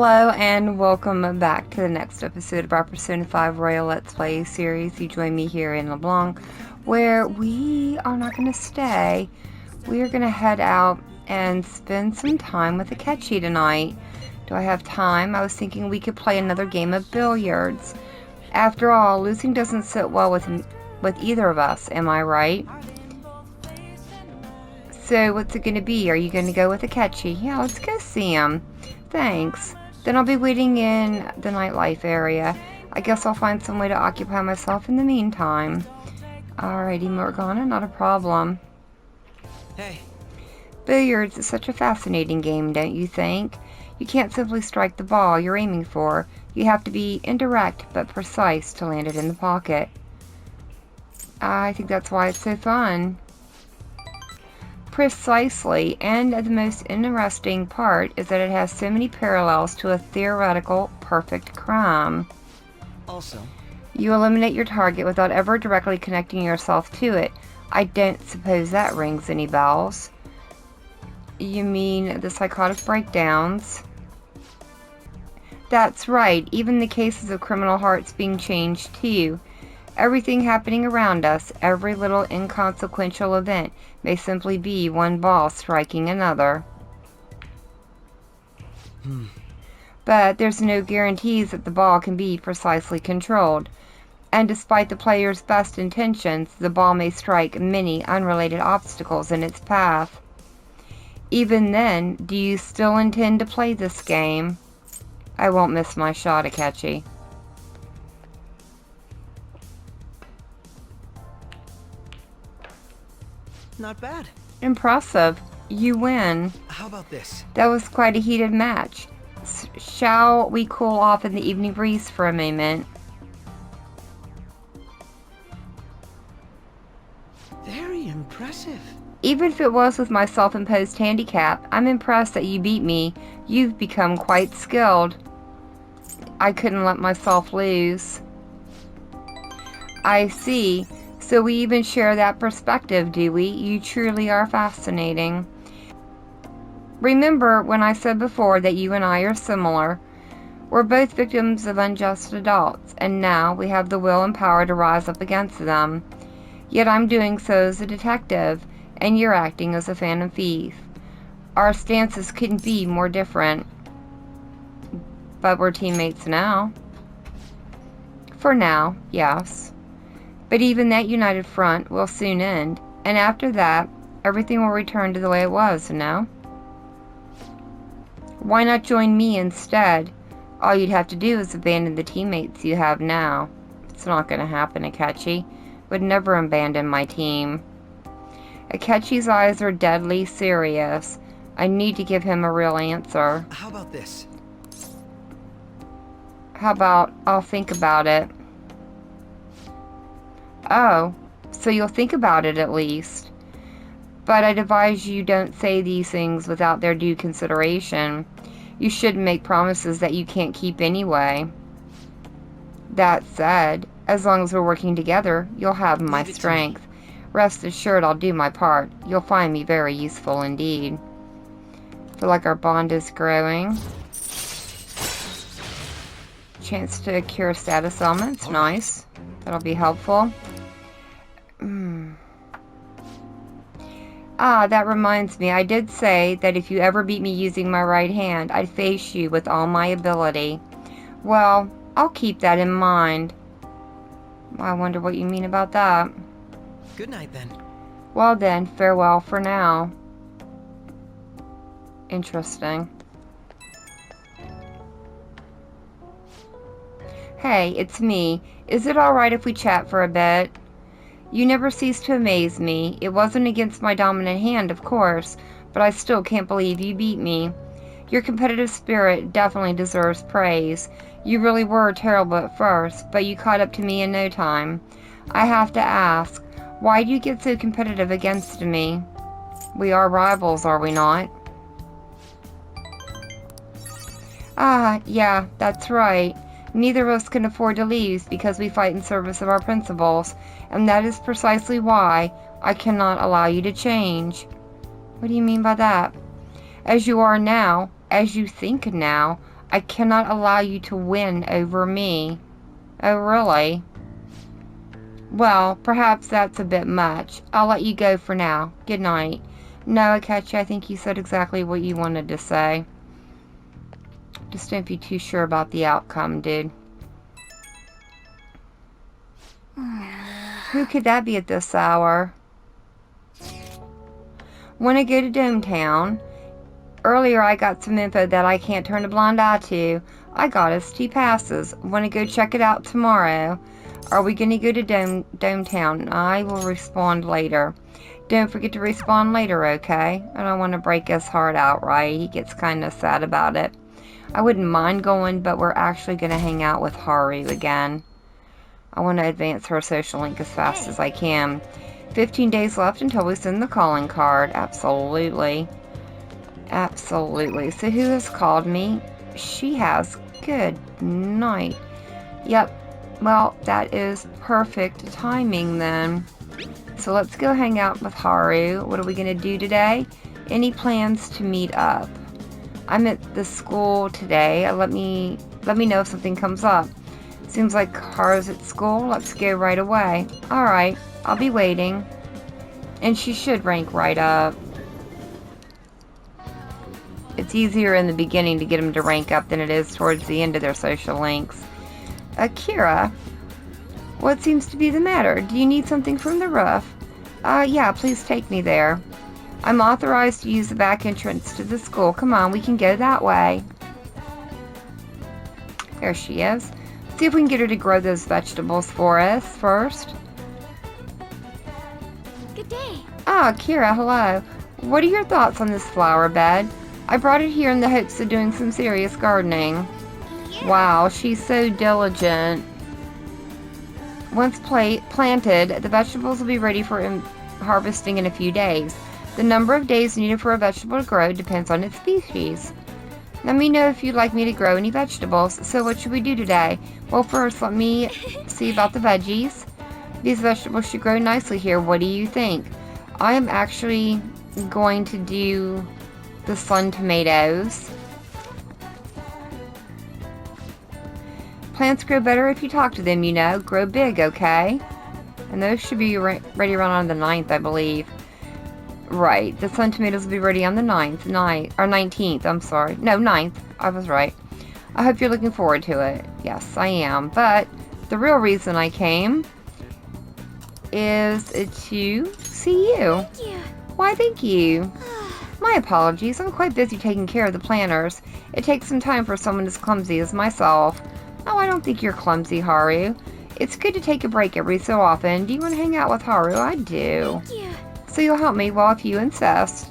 Hello and welcome back to the next episode of our Persona 5 Royal Let's Play series. You join me here in LeBlanc, where we are not going to stay. We are going to head out and spend some time with Akechi tonight. Do I have time? I was thinking we could play another game of billiards. After all, losing doesn't sit well with either of us, am I right? So what's it going to be? Are you going to go with Akechi? Yeah, let's go see him. Thanks. Then I'll be waiting in the nightlife area. I guess I'll find some way to occupy myself in the meantime. Alrighty, Morgana, not a problem. Hey. Billiards is such a fascinating game, don't you think? You can't simply strike the ball you're aiming for. You have to be indirect but precise to land it in the pocket. I think that's why it's so fun. Precisely, and the most interesting part is that it has so many parallels to a theoretical perfect crime. Also, you eliminate your target without ever directly connecting yourself to it. I don't suppose that rings any bells. You mean the psychotic breakdowns? That's right, even the cases of criminal hearts being changed too. Everything happening around us, every little inconsequential event, may simply be one ball striking another. But there's no guarantees that the ball can be precisely controlled. And despite the player's best intentions, the ball may strike many unrelated obstacles in its path. Even then, do you still intend to play this game? I won't miss my shot, Akechi. not bad. Impressive. You win. How about this? That was quite a heated match. Shall we cool off in the evening breeze for a moment? Very impressive. Even if it was with my self-imposed handicap, I'm impressed that you beat me. You've become quite skilled. I couldn't let myself lose. I see. So we even share that perspective, do we? You truly are fascinating. Remember when I said before that you and I are similar? We're both victims of unjust adults, and now we have the will and power to rise up against them. Yet I'm doing so as a detective, and you're acting as a phantom thief. Our stances couldn't be more different. But we're teammates now. For now, yes. But even that united front will soon end, and after that, everything will return to the way it was, no? Why not join me instead? All you'd have to do is abandon the teammates you have now. It's not going to happen, Akechi. Would never abandon my team. Akechi's eyes are deadly serious. I need to give him a real answer. How about this? How about I'll think about it? Oh, so you'll think about it at least. But I'd advise you don't say these things without their due consideration. You shouldn't make promises that you can't keep anyway. That said, as long as we're working together, you'll have my strength. Rest assured I'll do my part. You'll find me very useful indeed. I feel like our bond is growing. Chance to cure status ailments, nice. That'll be helpful. Ah, that reminds me, I did say that if you ever beat me using my right hand, I'd face you with all my ability. Well, I'll keep that in mind. I wonder what you mean about that. Good night, then. Well then, farewell for now. Interesting. Hey, it's me. Is it alright if we chat for a bit? You never cease to amaze me. It wasn't against my dominant hand, of course, but I still can't believe you beat me. Your competitive spirit definitely deserves praise. You really were terrible at first, but you caught up to me in no time. I have to ask, why do you get so competitive against me? We are rivals, are we not? Ah, yeah, that's right. Neither of us can afford to lose because we fight in service of our principles, and that is precisely why I cannot allow you to change. What do you mean by that? As you are now, as you think now, I cannot allow you to win over me. Oh, really? Well, perhaps that's a bit much. I'll let you go for now. Good night. No, Akechi, I think you said exactly what you wanted to say. Just don't be too sure about the outcome, dude. Who could that be at this hour? Want to go to Dometown? Earlier I got some info that I can't turn a blind eye to. I got us 2 passes. Want to go check it out tomorrow? Are we going to go to Dometown? I will respond later. Don't forget to respond later, okay? I don't want to break his heart outright. He gets kind of sad about it. I wouldn't mind going, but we're actually going to hang out with Haru again. I want to advance her social link as fast as I can. 15 days left until we send the calling card. Absolutely. Absolutely. So who has called me? She has. Good night. Yep. Well, that is perfect timing then. So let's go hang out with Haru. What are we going to do today? Any plans to meet up? I'm at the school today. Let me know if something comes up. Seems like Haru's at school. Let's go right away. Alright, I'll be waiting. And she should rank right up. It's easier in the beginning to get them to rank up than it is towards the end of their social links. Akira, what seems to be the matter? Do you need something from the roof? Yeah, please take me there. I'm authorized to use the back entrance to the school. Come on, we can go that way. There she is. See if we can get her to grow those vegetables for us first. Good day. Ah, Kira, hello. What are your thoughts on this flower bed? I brought it here in the hopes of doing some serious gardening. Yeah. Wow, she's so diligent. Once planted, the vegetables will be ready for harvesting in a few days. The number of days needed for a vegetable to grow depends on its species. Let me know if you'd like me to grow any vegetables. So what should we do today? Well, first, let me see about the veggies. These vegetables should grow nicely here. What do you think? I am actually going to do the sun tomatoes. Plants grow better if you talk to them, you know. Grow big, okay? And those should be ready around on the 9th, I believe. Right, the sun tomatoes will be ready on the 19th, I'm sorry. No, 9th, I was right. I hope you're looking forward to it. Yes, I am. But the real reason I came is to see you. Thank you. Why, thank you. My apologies, I'm quite busy taking care of the planters. It takes some time for someone as clumsy as myself. Oh, I don't think you're clumsy, Haru. It's good to take a break every so often. Do you want to hang out with Haru? I do. Thank you. So you'll help me, well, if you insist.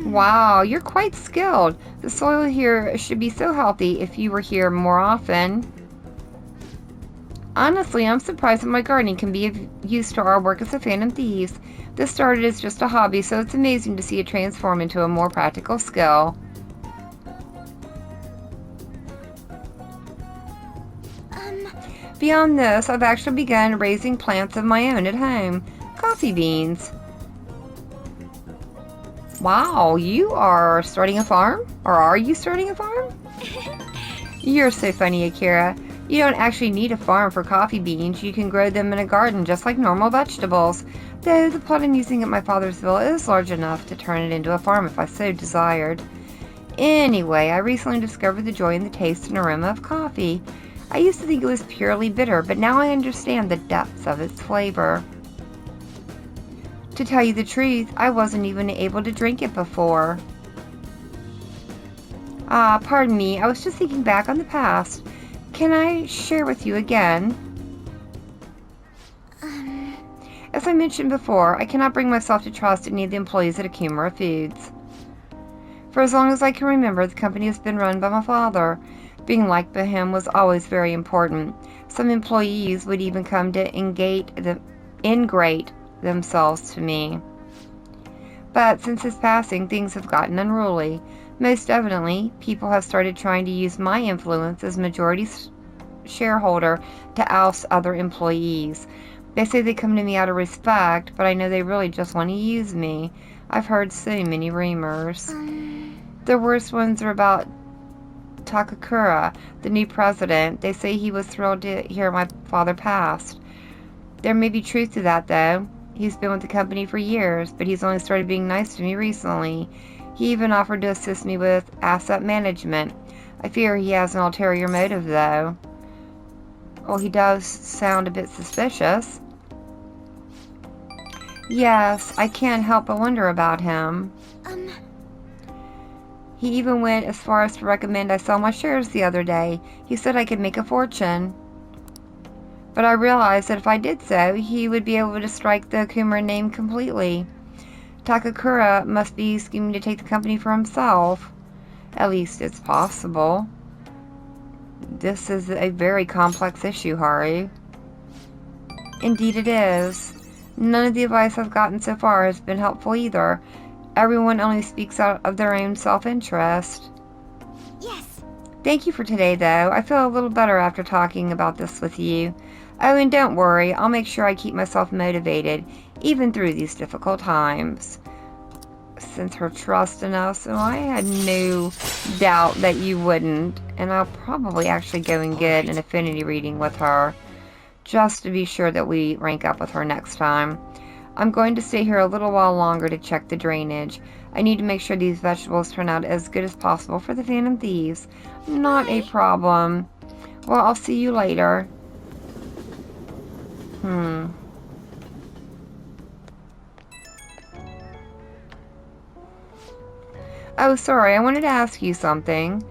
Wow, you're quite skilled. The soil here should be so healthy if you were here more often. Honestly, I'm surprised that my gardening can be of use to our work as a Phantom Thieves. This started as just a hobby, so it's amazing to see it transform into a more practical skill. Beyond this, I've actually begun raising plants of my own at home. Coffee beans. Wow, you are starting a farm? Or are you starting a farm? You're so funny, Akira. You don't actually need a farm for coffee beans. You can grow them in a garden just like normal vegetables. Though the plot I'm using at my father's villa is large enough to turn it into a farm if I so desired. Anyway, I recently discovered the joy in the taste and aroma of coffee. I used to think it was purely bitter, but now I understand the depths of its flavor. To tell you the truth, I wasn't even able to drink it before. Pardon me, I was just thinking back on the past. Can I share with you again? As I mentioned before, I cannot bring myself to trust any of the employees at Akumura Foods. For as long as I can remember, the company has been run by my father. Being liked by him was always very important. Some employees would even come to ingrate themselves to me. But since his passing, things have gotten unruly. Most evidently, people have started trying to use my influence as majority shareholder to oust other employees. They say they come to me out of respect, but I know they really just want to use me. I've heard so many rumors. The worst ones are about Takakura, the new president. They say he was thrilled to hear my father passed. There may be truth to that, though. He's been with the company for years, but he's only started being nice to me recently. He even offered to assist me with asset management. I fear he has an ulterior motive, though. Well, he does sound a bit suspicious. Yes, I can't help but wonder about him. He even went as far as to recommend I sell my shares the other day. He said I could make a fortune. But I realized that if I did so, he would be able to strike the Kumara name completely. Takakura must be scheming to take the company for himself. At least it's possible. This is a very complex issue, Haru. Indeed it is. None of the advice I've gotten so far has been helpful either. Everyone only speaks out of their own self-interest. Yes. Thank you for today, though. I feel a little better after talking about this with you. Oh, and don't worry, I'll make sure I keep myself motivated, even through these difficult times. Since her trust in us, well, I had no doubt that you wouldn't, and I'll probably actually go and get an affinity reading with her, just to be sure that we rank up with her next time. I'm going to stay here a little while longer to check the drainage. I need to make sure these vegetables turn out as good as possible for the Phantom Thieves. Not a problem. Well, I'll see you later. Oh, sorry, I wanted to ask you something.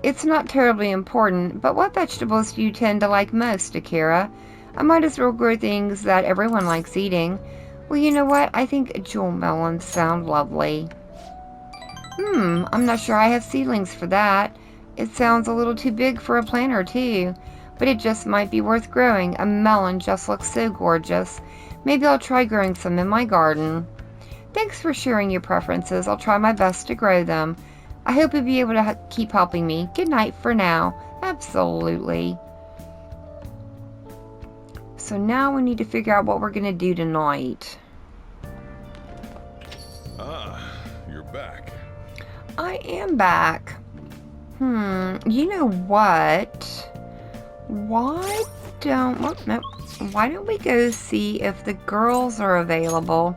It's not terribly important, but what vegetables do you tend to like most, Akira? I might as well grow things that everyone likes eating. Well, you know what? I think jewel melons sound lovely. I'm not sure I have seedlings for that. It sounds a little too big for a planter, too. But it just might be worth growing. A melon just looks so gorgeous. Maybe I'll try growing some in my garden. Thanks for sharing your preferences. I'll try my best to grow them. I hope you'll be able to keep helping me. Good night for now. Absolutely. So now we need to figure out what we're going to do tonight. You're back. I am back. You know what? Why don't we go see if the girls are available?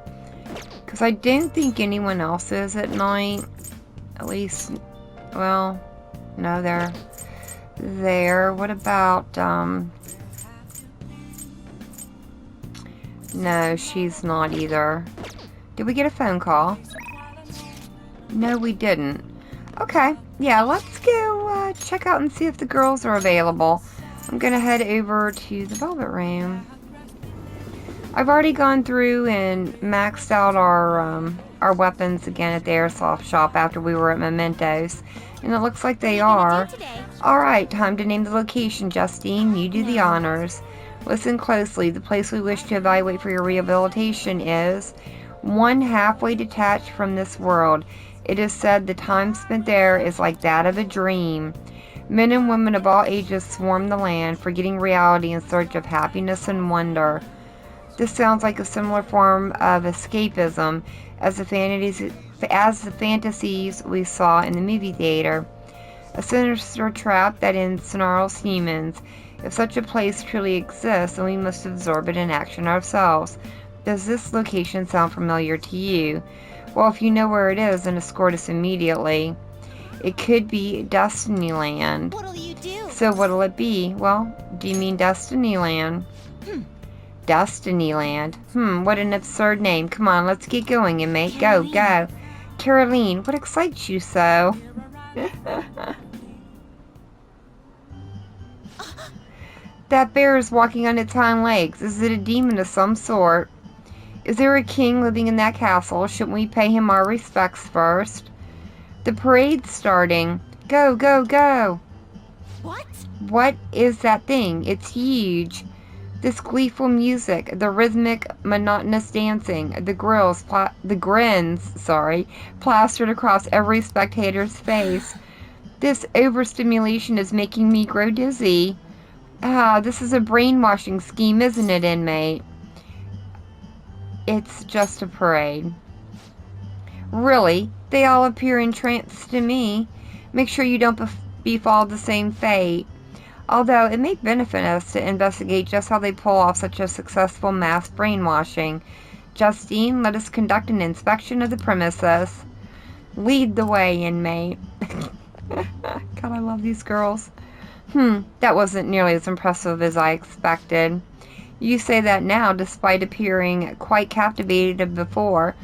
Because I don't think anyone else is at night. At least, well, no, they're there. What about, no, she's not either. Did we get a phone call? No, we didn't. Okay, yeah, let's go check out and see if the girls are available. I'm gonna head over to the Velvet Room. I've already gone through and maxed out our weapons again at the airsoft shop after we were at Mementos, and it looks like they are. Alright, time to name the location, Justine. You do the honors. Listen closely. The place we wish to evaluate for your rehabilitation is one halfway detached from this world. It is said the time spent there is like that of a dream. Men and women of all ages swarm the land, forgetting reality in search of happiness and wonder. This sounds like a similar form of escapism as the fantasies we saw in the movie theater. A sinister trap that ensnarls humans. If such a place truly exists, then we must absorb it in action ourselves. Does this location sound familiar to you? Well, if you know where it is, then escort us immediately. It could be Destinyland. What'll you do? So what'll it be? Well, do you mean Destinyland? Destinyland. What an absurd name. Come on, let's get going, inmate. Go, go. Caroline, what excites you so? That bear is walking on its hind legs. Is it a demon of some sort? Is there a king living in that castle? Shouldn't we pay him our respects first? The parade's starting. Go, go, go. What? What is that thing? It's huge. This gleeful music, the rhythmic, monotonous dancing, the grins, plastered across every spectator's face. This overstimulation is making me grow dizzy. This is a brainwashing scheme, isn't it, inmate? It's just a parade. Really, they all appear entranced to me. Make sure you don't befall the same fate. Although it may benefit us to investigate just how they pull off such a successful mass brainwashing. Justine, let us conduct an inspection of the premises. Lead the way, inmate. God, I love these girls. That wasn't nearly as impressive as I expected. You say that now, despite appearing quite captivated before.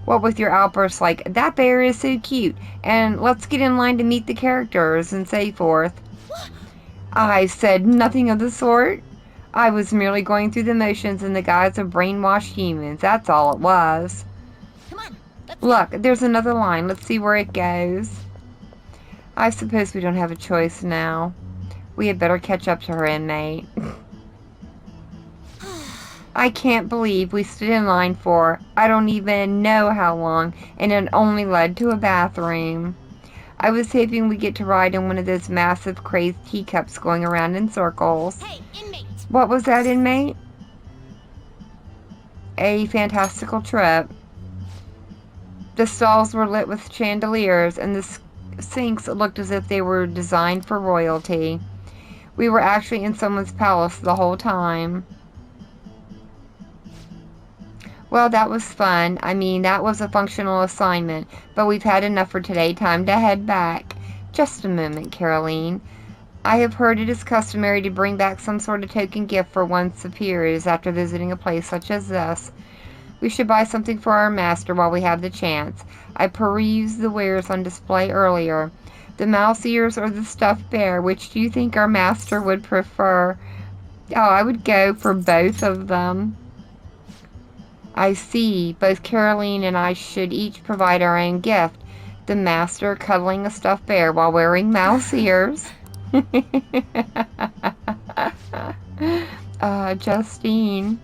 What with your outbursts like, that bear is so cute, and let's get in line to meet the characters, and so forth. I said nothing of the sort. I was merely going through the motions in the guise of brainwashed humans. That's all it was. Come on, let's Look, there's another line. Let's see where it goes. I suppose we don't have a choice now. We had better catch up to her, inmate. I can't believe we stood in line for I don't even know how long, and it only led to a bathroom. I was hoping we'd get to ride in one of those massive crazed teacups going around in circles. Hey, inmate! What was that, inmate? A fantastical trip. The stalls were lit with chandeliers, and the sinks looked as if they were designed for royalty. We were actually in someone's palace the whole time. Well, that was fun. I mean, that was a functional assignment, but we've had enough for today. Time to head back. Just a moment, Caroline. I have heard it is customary to bring back some sort of token gift for one's superiors after visiting a place such as this. We should buy something for our master while we have the chance. I perused the wares on display earlier. The mouse ears or the stuffed bear, which do you think our master would prefer? Oh, I would go for both of them. I see. Both Caroline and I should each provide our own gift. The master cuddling a stuffed bear while wearing mouse ears. Justine.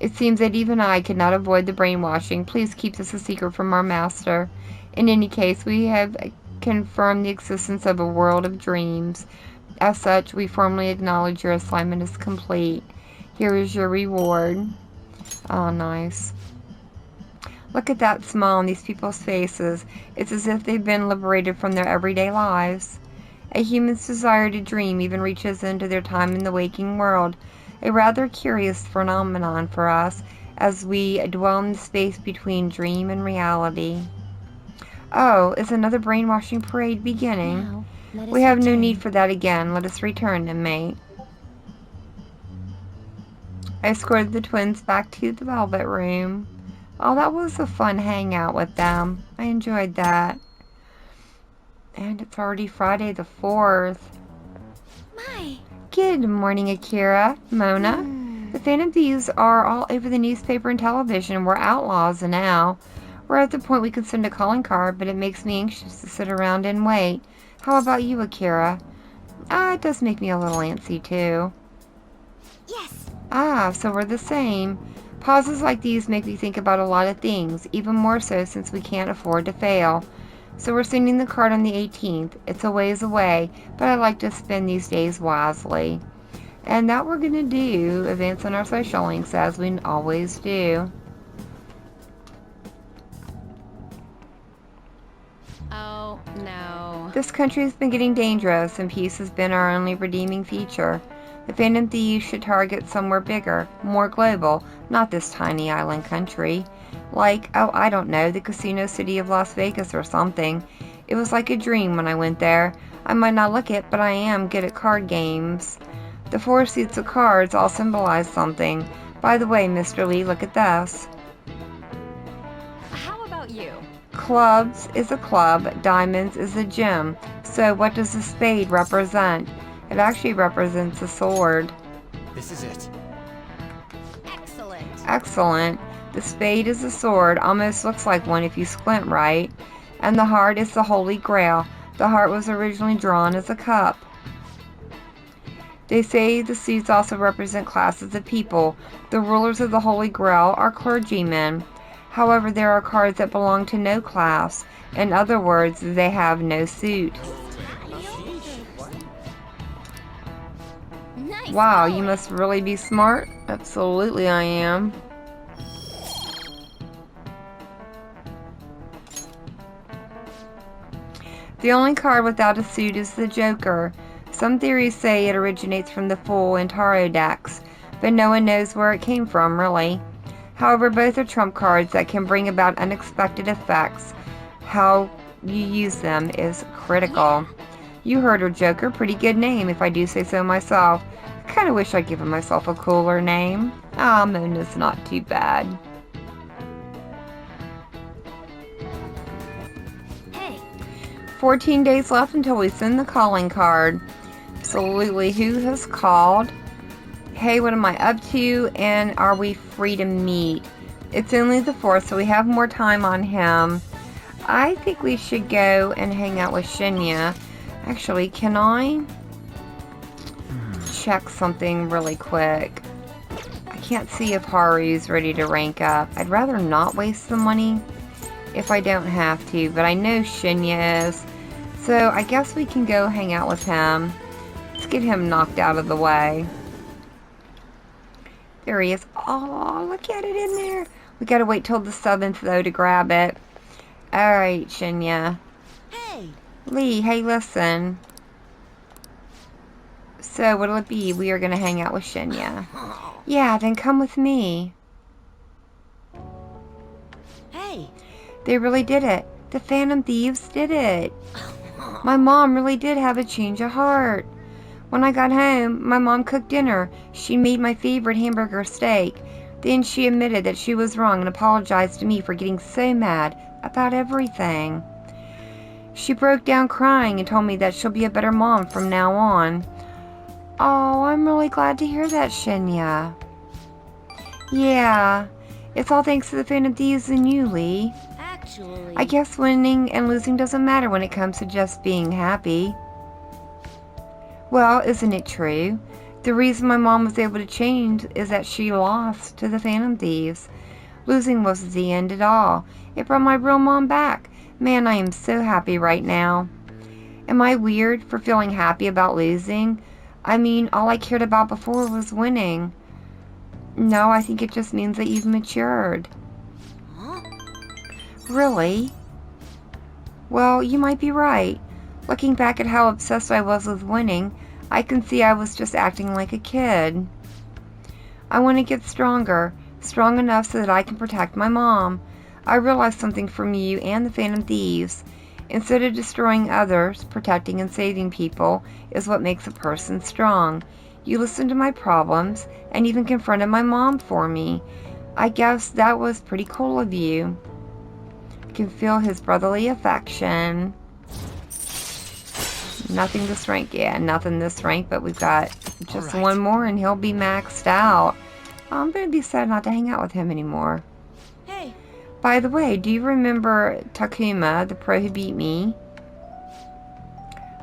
It seems that even I could not avoid the brainwashing. Please keep this a secret from our master. In any case, we have confirmed the existence of a world of dreams. As such, we formally acknowledge your assignment is complete. Here is your reward. Oh, nice. Look at that smile on these people's faces. It's as if they've been liberated from their everyday lives. A human's desire to dream even reaches into their time in the waking world. A rather curious phenomenon for us as we dwell in the space between dream and reality. Oh, is another brainwashing parade beginning? Now, let us We have no return. need for that again. Let us return, inmate. I escorted the twins back to the Velvet Room. Oh, that was a fun hangout with them. I enjoyed that. And it's already Friday the 4th. My! Good morning, Akira, Mona. The Phantom Thieves are all over the newspaper and television. We're outlaws now. We're at the point we could send a calling card, but it makes me anxious to sit around and wait. How about you, Akira? It does make me a little antsy, too. Yes! So we're the same. Pauses like these make me think about a lot of things, even more so since we can't afford to fail. So we're sending the card on the 18th. It's a ways away, but I like to spend these days wisely. And that we're going to do, advance on our social links as we always do. Oh, no. This country has been getting dangerous, and peace has been our only redeeming feature. The Phantom Thieves should target somewhere bigger, more global, not this tiny island country. Like, oh, I don't know, the casino city of Las Vegas or something. It was like a dream when I went there. I might not look it, but I am good at card games. The 4 suits of cards all symbolize something. By the way, Mr. Lee, look at this. How about you? Clubs is a club, diamonds is a gem. So what does the spade represent? It actually represents a sword. This is it. Excellent. Excellent. The spade is a sword, almost looks like one if you squint right. And the heart is the Holy Grail. The heart was originally drawn as a cup. They say the suits also represent classes of people. The rulers of the Holy Grail are clergymen. However, there are cards that belong to no class. In other words, they have no suit. Nice. Wow, going. you must really be smart. Absolutely I am. The only card without a suit is the Joker. Some theories say it originates from the Fool and Tarot decks, but no one knows where it came from, really. However, both are trump cards that can bring about unexpected effects. How you use them is critical. You heard her, Joker. Pretty good name, if I do say so myself. I kind of wish I'd given myself a cooler name. Ah, Mona's not too bad. Hey. 14 days left until we send the calling card. Absolutely. Who has called? Hey, what am I up to? And are we free to meet? It's only the 4th, so we have more time on him. I think we should go and hang out with Shinya. Actually, can I check something really quick? I can't see if Haru's ready to rank up. I'd rather not waste the money if I don't have to, but I know Shinya is. So I guess we can go hang out with him. Let's get him knocked out of the way. There he is. Oh, look at it in there. We gotta wait till the 7th, though, to grab it. Alright, Shinya. Hey. Lee, hey, listen. So, what'll it be? We are gonna hang out with Shinya. Yeah, then come with me. Hey. They really did it. The Phantom Thieves did it. My mom really did have a change of heart. When I got home, my mom cooked dinner. She made my favorite hamburger steak. Then she admitted that she was wrong and apologized to me for getting so mad about everything. She broke down crying and told me that she'll be a better mom from now on. Oh, I'm really glad to hear that, Shinya. Yeah, it's all thanks to the Phantom Thieves and you, Lee. Actually, I guess winning and losing doesn't matter when it comes to just being happy. Well, isn't it true? The reason my mom was able to change is that she lost to the Phantom Thieves. Losing wasn't the end at all. It brought my real mom back. Man, I am so happy right now. Am I weird for feeling happy about losing? I mean, all I cared about before was winning. No, I think it just means that you've matured. huh? Really? Well, you might be right. Looking back at how obsessed I was with winning, I can see I was just acting like a kid. I want to get stronger, strong enough so that I can protect my mom. I realized something from you and the Phantom Thieves. Instead of destroying others, protecting and saving people is what makes a person strong. You listened to my problems and even confronted my mom for me. I guess that was pretty cool of you. I can feel his brotherly affection. Nothing this rank. Yeah, nothing this rank, but we've got just one more and he'll be maxed out. I'm going to be sad not to hang out with him anymore. Hey. By the way, do you remember Takuma, the pro who beat me?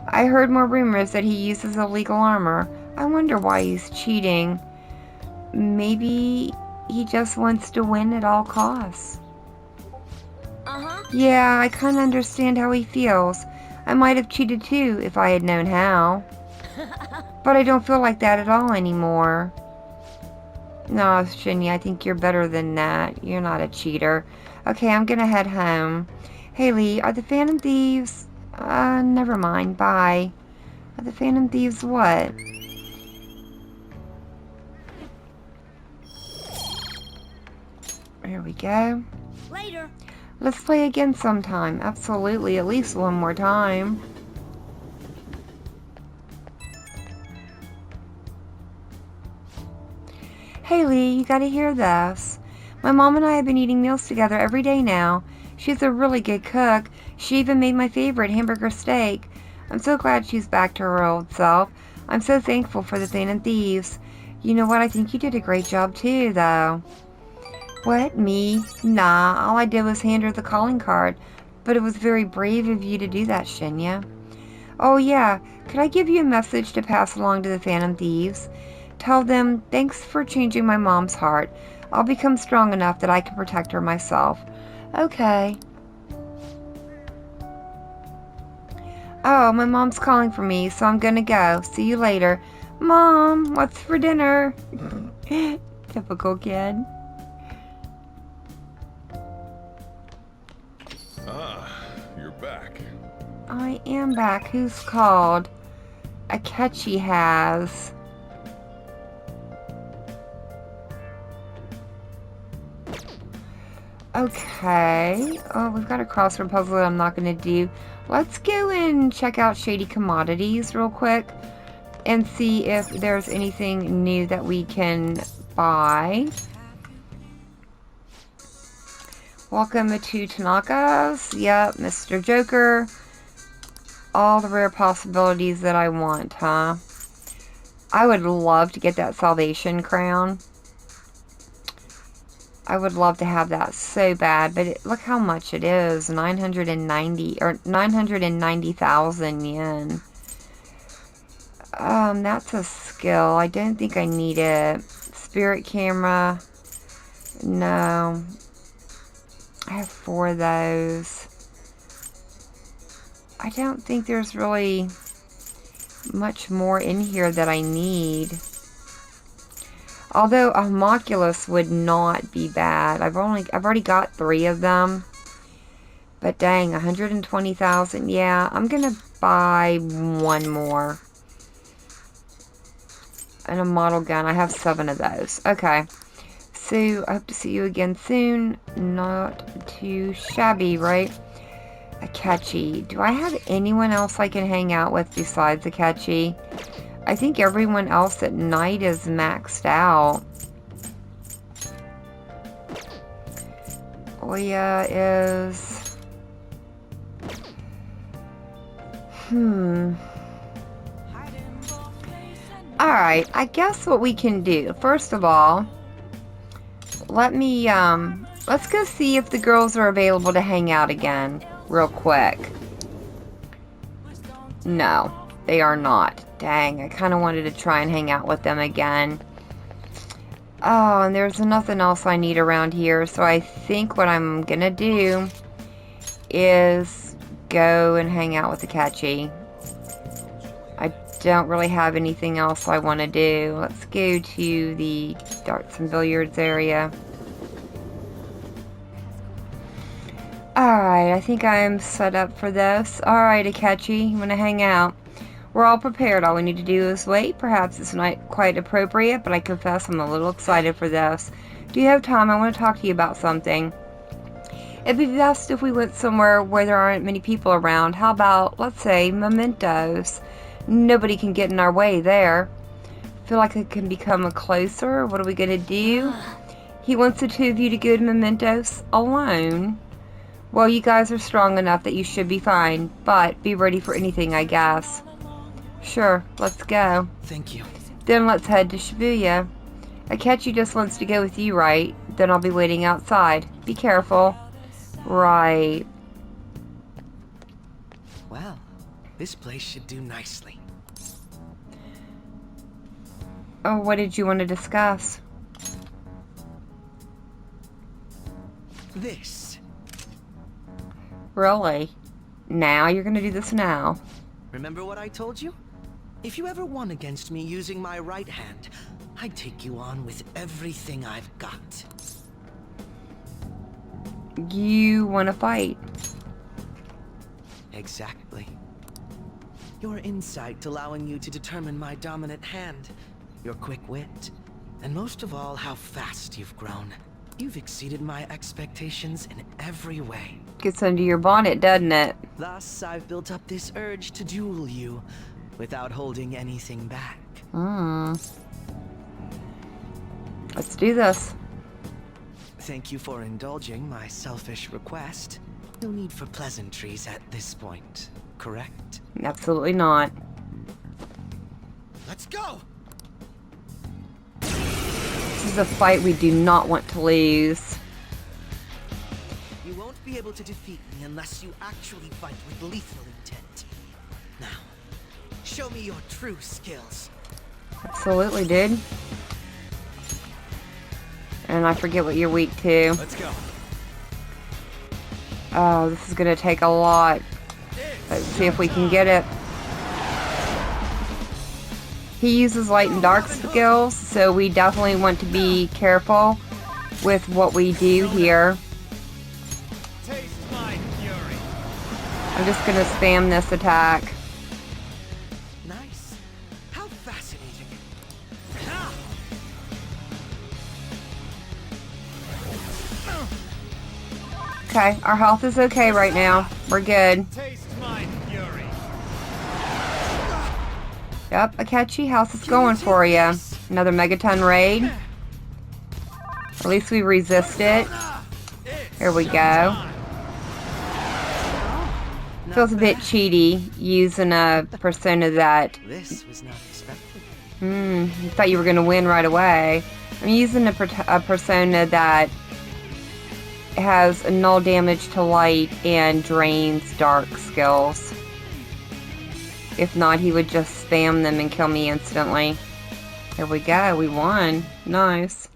I heard more rumors that he uses illegal armor. I wonder why he's cheating. Maybe he just wants to win at all costs. Uh-huh. Yeah, I kind of understand how he feels. I might have cheated too if I had known how. But I don't feel like that at all anymore. No, Shinya, I think you're better than that. You're not a cheater. Okay, I'm gonna head home. Hey, Lee, are the Phantom Thieves... never mind. Bye. Are the Phantom Thieves what? There we go. Later. Let's play again sometime. Absolutely, at least one more time. Hey Lee, you gotta hear this. My mom and I have been eating meals together every day now. She's a really good cook. She even made my favorite hamburger steak. I'm so glad she's back to her old self. I'm so thankful for the Phantom Thieves. You know what? I think you did a great job too, though. What, me? Nah, all I did was hand her the calling card. But it was very brave of you to do that, Shinya. Oh yeah, could I give you a message to pass along to the Phantom Thieves? Tell them, thanks for changing my mom's heart. I'll become strong enough that I can protect her myself. Okay. Oh, my mom's calling for me, so I'm gonna go. See you later. Mom, what's for dinner? Typical kid. Ah, you're back. I am back. Who's called? Akechi has. Okay. Oh, we've got a crossword puzzle that I'm not going to do. Let's go and check out Shady Commodities real quick and see if there's anything new that we can buy. Welcome to Tanaka's. Yep, Mr. Joker. All the rare possibilities that I want, huh? I would love to get that Salvation Crown. I would love to have that so bad, but look how much it is. 990,000 yen. That's a skill. I don't think I need it. Spirit camera. No. I have 4 of those. I don't think there's really much more in here that I need. Although a homunculus would not be bad. I've already got 3 of them. But dang, 120,000. Yeah, I'm gonna buy 1 more. And a model gun. I have 7 of those. Okay. So I hope to see you again soon. Not too shabby, right? Akechi. Do I have anyone else I can hang out with besides Akechi? I think everyone else at night is maxed out. Oya is... Alright, I guess what we can do, first of all, let me, let's go see if the girls are available to hang out again, real quick. No, they are not. Dang, I kind of wanted to try and hang out with them again. Oh, and there's nothing else I need around here, so I think what I'm gonna do is go and hang out with Akechi. I don't really have anything else I want to do. Let's go to the darts and billiards area. Alright, I think I'm set up for this. Alright, Akechi, you want to hang out? We're all prepared. All we need to do is wait. Perhaps it's not quite appropriate, but I confess I'm a little excited for this. Do you have time? I want to talk to you about something. It'd be best if we went somewhere where there aren't many people around. How about, let's say, Mementos? Nobody can get in our way there. Feel like it can become closer. What are we going to do? He wants the 2 of you to go to Mementos alone. Well, you guys are strong enough that you should be fine, but be ready for anything, I guess. Sure, let's go. Thank you. Then let's head to Shibuya. Akechi just wants to go with you, right? Then I'll be waiting outside. Be careful. Right. Well, this place should do nicely. Oh, what did you want to discuss? This. Really? Now? You're gonna do this now? Remember what I told you? If you ever won against me using my right hand, I'd take you on with everything I've got. You want to fight? Exactly. Your insight allowing you to determine my dominant hand, your quick wit, and most of all, how fast you've grown. You've exceeded my expectations in every way. Gets under your bonnet, doesn't it? Thus, I've built up this urge to duel you, without holding anything back. Let's do this. Thank you for indulging my selfish request. No need for pleasantries at this point, correct? Absolutely not. Let's go! This is a fight we do not want to lose. You won't be able to defeat me unless you actually fight with lethal intent. Now, show me your true skills. Absolutely, dude. And I forget what you're weak to. Let's go. Oh, this is gonna take a lot. Let's see if we can get it. He uses light and dark skills, so we definitely want to be careful with what we do here. Taste my fury. I'm just gonna spam this attack. Nice. How fascinating. Okay, our health is okay right now. We're good. Taste my fury. Yep, Akechi, how's this going for you? Another megaton raid? At least we resist it. Here we go. Feels a bit cheaty using a persona that... This was not expected. you thought you were going to win right away. I'm using a persona that has null damage to light and drains dark skills. If not, he would just spam them and kill me instantly. Here we go, we won. Nice.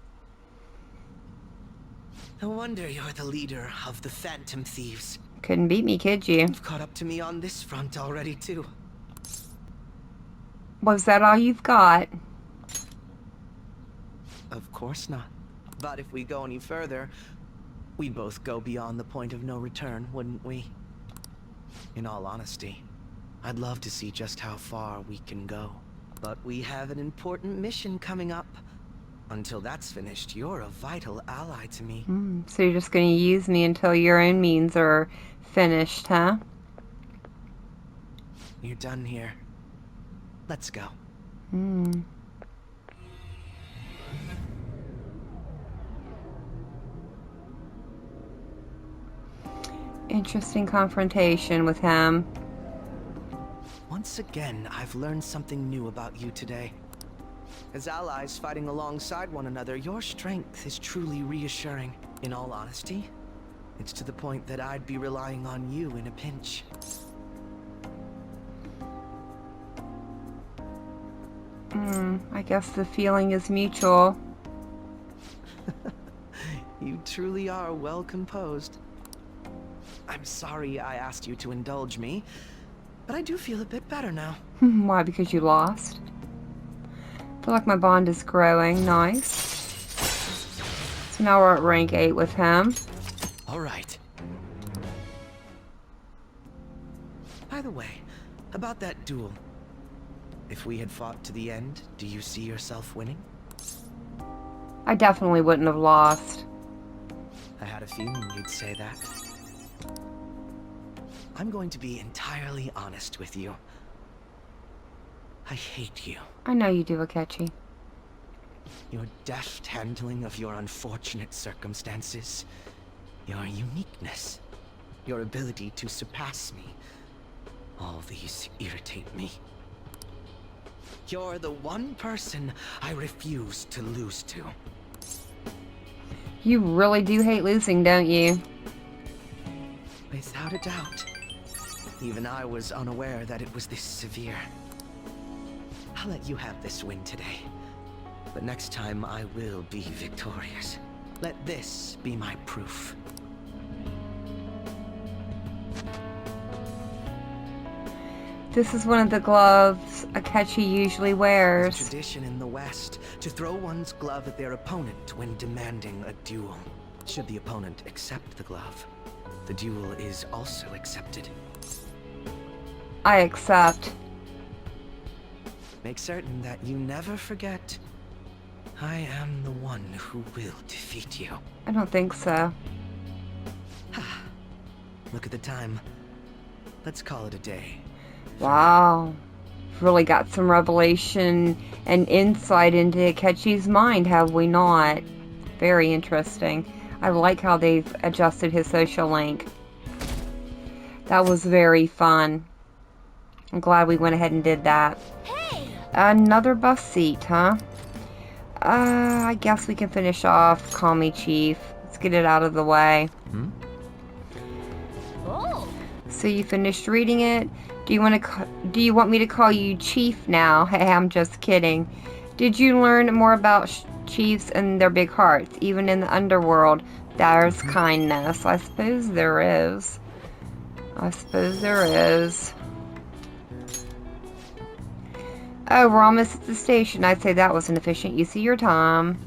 No wonder you're the leader of the Phantom Thieves. Couldn't beat me, could you? You've caught up to me on this front already, too. Was that all you've got? Of course not. But if we go any further, we'd both go beyond the point of no return, wouldn't we? In all honesty, I'd love to see just how far we can go. But we have an important mission coming up. Until that's finished, you're a vital ally to me. So you're just going to use me until your own means are finished, huh? You're done here. Let's go. Interesting confrontation with him. Once again, I've learned something new about you today. As allies fighting alongside one another, your strength is truly reassuring. In all honesty, it's to the point that I'd be relying on you in a pinch. I guess the feeling is mutual. You truly are well composed. I'm sorry I asked you to indulge me, but I do feel a bit better now. Why, because you lost? I feel like my bond is growing. Nice. So now we're at rank 8 with him. All right. By the way, about that duel. If we had fought to the end, do you see yourself winning? I definitely wouldn't have lost. I had a feeling you'd say that. I'm going to be entirely honest with you. I hate you. I know you do, Akechi. Your deft handling of your unfortunate circumstances, your uniqueness, your ability to surpass me, all these irritate me. You're the one person I refuse to lose to. You really do hate losing, don't you? Without a doubt. Even I was unaware that it was this severe. I'll let you have this win today. But next time I will be victorious. Let this be my proof. This is one of the gloves Akechi usually It's wears. a tradition in the West to throw one's glove at their opponent when demanding a duel. Should the opponent accept the glove, the duel is also accepted. I accept. Make certain that you never forget, I am the one who will defeat you. I don't think so. Look at the time. Let's call it a day. Wow. Really got some revelation and insight into Akechi's mind, have we not? Very interesting. I like how they've adjusted his social link. That was very fun. I'm glad we went ahead and did that. Hey! Another bus seat, huh? I guess we can finish off Call Me Chief. Let's get it out of the way. Oh! So you finished reading it? Do you want me to call you Chief now? Hey, I'm just kidding. Did you learn more about chiefs and their big hearts? Even in the underworld, there's kindness. I suppose there is. I suppose there is. Oh, we're almost at the station. I'd say that was an efficient use of your time.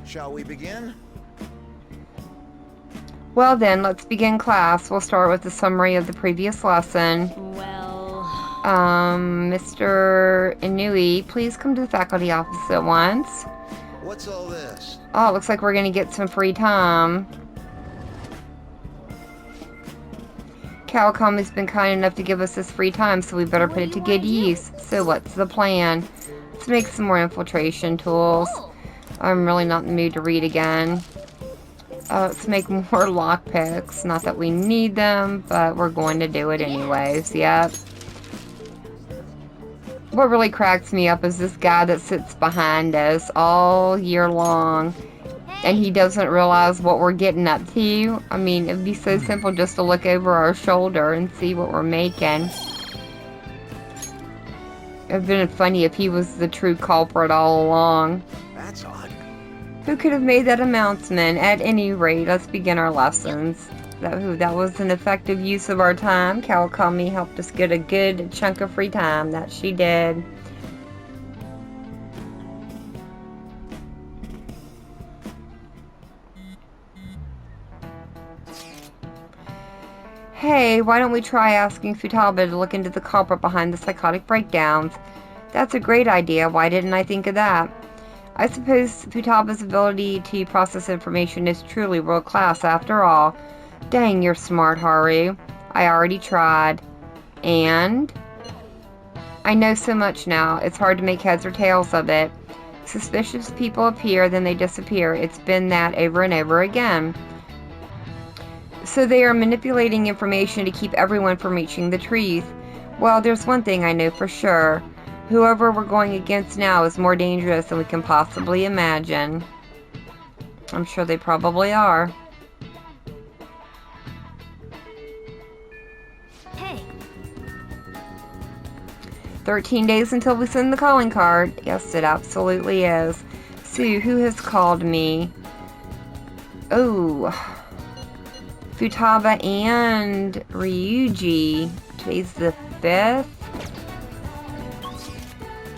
Shall we begin? Well then, let's begin class. We'll start with a summary of the previous lesson. Well... Mr. Inui, please come to the faculty office at once. What's all this? Oh, it looks like we're gonna get some free time. Kawakami's been kind enough to give us this free time, so we better put it to good use. So what's the plan? Let's make some more infiltration tools. I'm really not in the mood to read again. Let's make more lockpicks. Not that we need them, but we're going to do it anyways. Yep. What really cracks me up is this guy that sits behind us all year long, and he doesn't realize what we're getting up to. I mean, it'd be so simple just to look over our shoulder and see what we're making. It'd been funny if he was the true culprit all along. That's odd. Who could have made that announcement? At any rate, let's begin our lessons. That was an effective use of our time. Kawakami helped us get a good chunk of free time. That she did. Hey, why don't we try asking Futaba to look into the culprit behind the psychotic breakdowns? That's a great idea. Why didn't I think of that? I suppose Futaba's ability to process information is truly world class after all. Dang, you're smart, Haru. I already tried. And? I know so much now. It's hard to make heads or tails of it. Suspicious people appear, then they disappear. It's been that over and over again. So they are manipulating information to keep everyone from reaching the truth. Well, there's one thing I know for sure. Whoever we're going against now is more dangerous than we can possibly imagine. I'm sure they probably are. Hey. 13 days until we send the calling card. Yes, it absolutely is. Sue, who has called me? Oh. Futaba and Ryuji. Today's the 5th.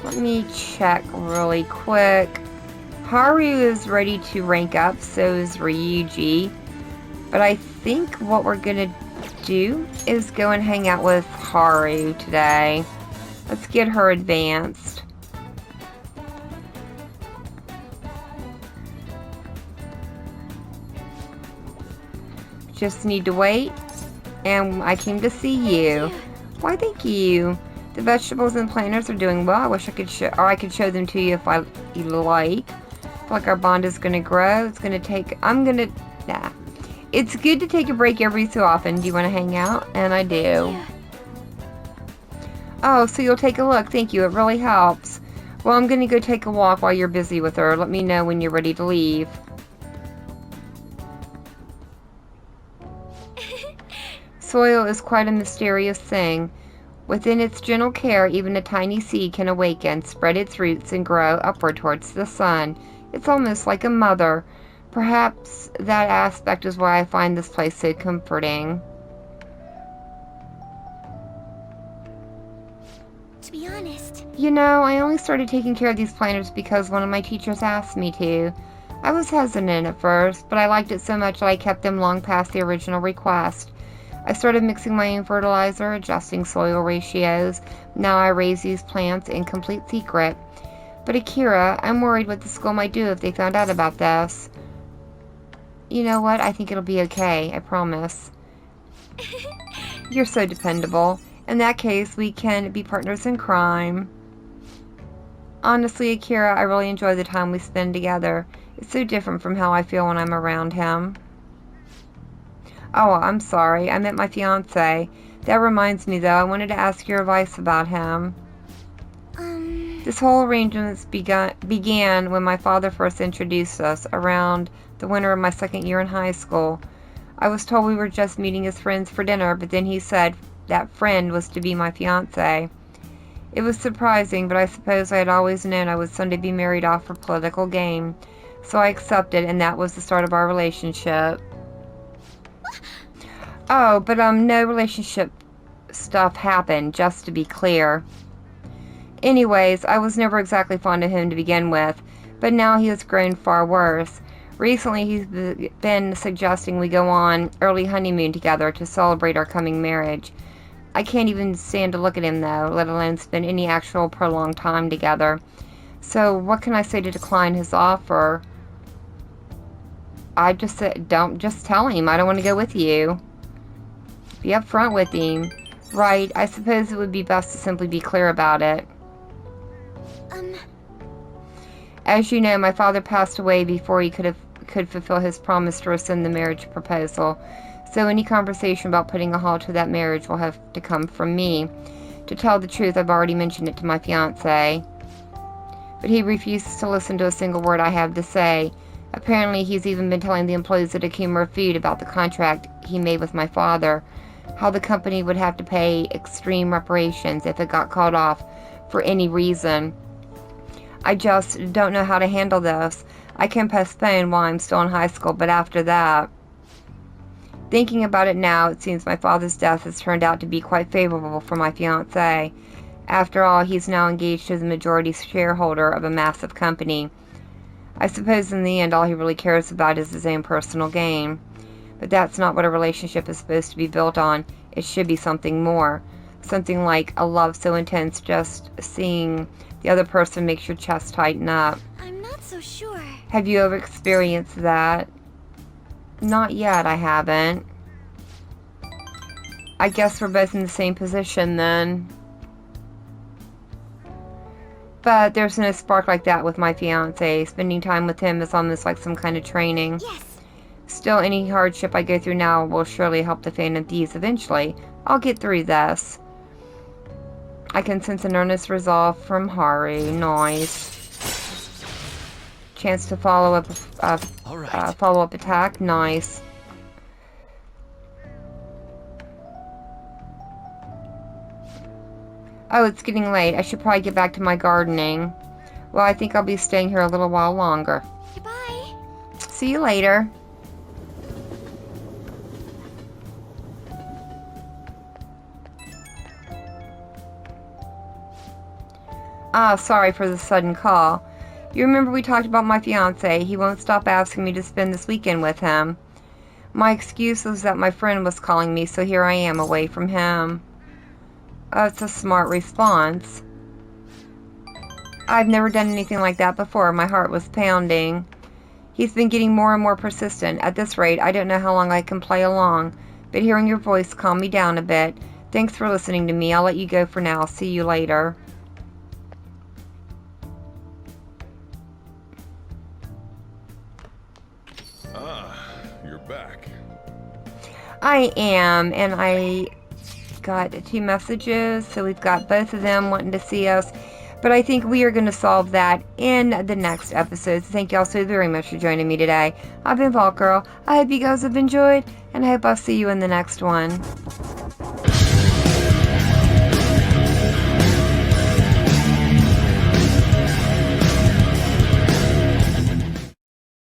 Let me check really quick. Haru is ready to rank up, so is Ryuji. But I think what we're gonna do is go and hang out with Haru today. Let's get her advanced. Just need to wait, and I came to see you. Why, thank you. The vegetables and planters are doing well. I wish I could show them to you if you like. I feel like our bond is gonna grow. It's gonna take. Nah. It's good to take a break every so often. Do you want to hang out? And I do. Yeah. Oh, so you'll take a look. Thank you. It really helps. Well, I'm gonna go take a walk while you're busy with her. Let me know when you're ready to leave. Soil is quite a mysterious thing. Within its gentle care, even a tiny seed can awaken, spread its roots, and grow upward towards the sun. It's almost like a mother. Perhaps that aspect is why I find this place so comforting. To be honest... You know, I only started taking care of these planters because one of my teachers asked me to. I was hesitant at first, but I liked it so much that I kept them long past the original request. I started mixing my own fertilizer, adjusting soil ratios. Now I raise these plants in complete secret. But Akira, I'm worried what the school might do if they found out about this. You know what? I think it'll be okay. I promise. You're so dependable. In that case, we can be partners in crime. Honestly, Akira, I really enjoy the time we spend together. It's so different from how I feel when I'm around him. Oh, I'm sorry. I meant my fiancé. That reminds me, though, I wanted to ask your advice about him. This whole arrangement began when my father first introduced us, around the winter of my second year in high school. I was told we were just meeting as friends for dinner, but then he said that friend was to be my fiancé. It was surprising, but I suppose I had always known I would someday be married off for political gain. So I accepted, and that was the start of our relationship. Oh, but no relationship stuff happened, just to be clear. Anyways, I was never exactly fond of him to begin with, but now he has grown far worse. Recently, he's been suggesting we go on early honeymoon together to celebrate our coming marriage. I can't even stand to look at him, though, let alone spend any actual prolonged time together. So, what can I say to decline his offer? I just said, don't just tell him I don't want to go with you. Be upfront with him. Right, I suppose it would be best to simply be clear about it. As you know, my father passed away before he could fulfill his promise to rescind the marriage proposal. So any conversation about putting a halt to that marriage will have to come from me. To tell the truth, I've already mentioned it to my fiancé. But he refuses to listen to a single word I have to say. Apparently, he's even been telling the employees at Akimura Food about the contract he made with my father. How the company would have to pay extreme reparations if it got called off for any reason. I just don't know how to handle this. I can postpone while I'm still in high school, but after that... Thinking about it now, it seems my father's death has turned out to be quite favorable for my fiancé. After all, he's now engaged as a majority shareholder of a massive company. I suppose in the end all he really cares about is his own personal gain. But that's not what a relationship is supposed to be built on. It should be something more. Something like a love so intense just seeing the other person makes your chest tighten up. I'm not so sure. Have you ever experienced that? Not yet, I haven't. I guess we're both in the same position then. But there's no spark like that with my fiancé. Spending time with him is almost like some kind of training. Yes. Still, any hardship I go through now will surely help the Phantom Thieves eventually. I'll get through this. I can sense an earnest resolve from Haru. Nice. Chance to follow up follow-up attack. Nice. Oh, it's getting late. I should probably get back to my gardening. Well, I think I'll be staying here a little while longer. Goodbye. See you later. Ah, sorry for the sudden call. You remember we talked about my fiancé. He won't stop asking me to spend this weekend with him. My excuse was that my friend was calling me, so here I am away from him. It's a smart response. I've never done anything like that before. My heart was pounding. He's been getting more and more persistent. At this rate, I don't know how long I can play along. But hearing your voice calmed me down a bit. Thanks for listening to me. I'll let you go for now. See you later. You're back. I am, and I got 2 messages, so we've got both of them wanting to see us, but I think we are going to solve that in the next episode. So thank you all so very much for joining me today. I've been Vault Girl. I hope you guys have enjoyed, and I hope I'll see you in the next one.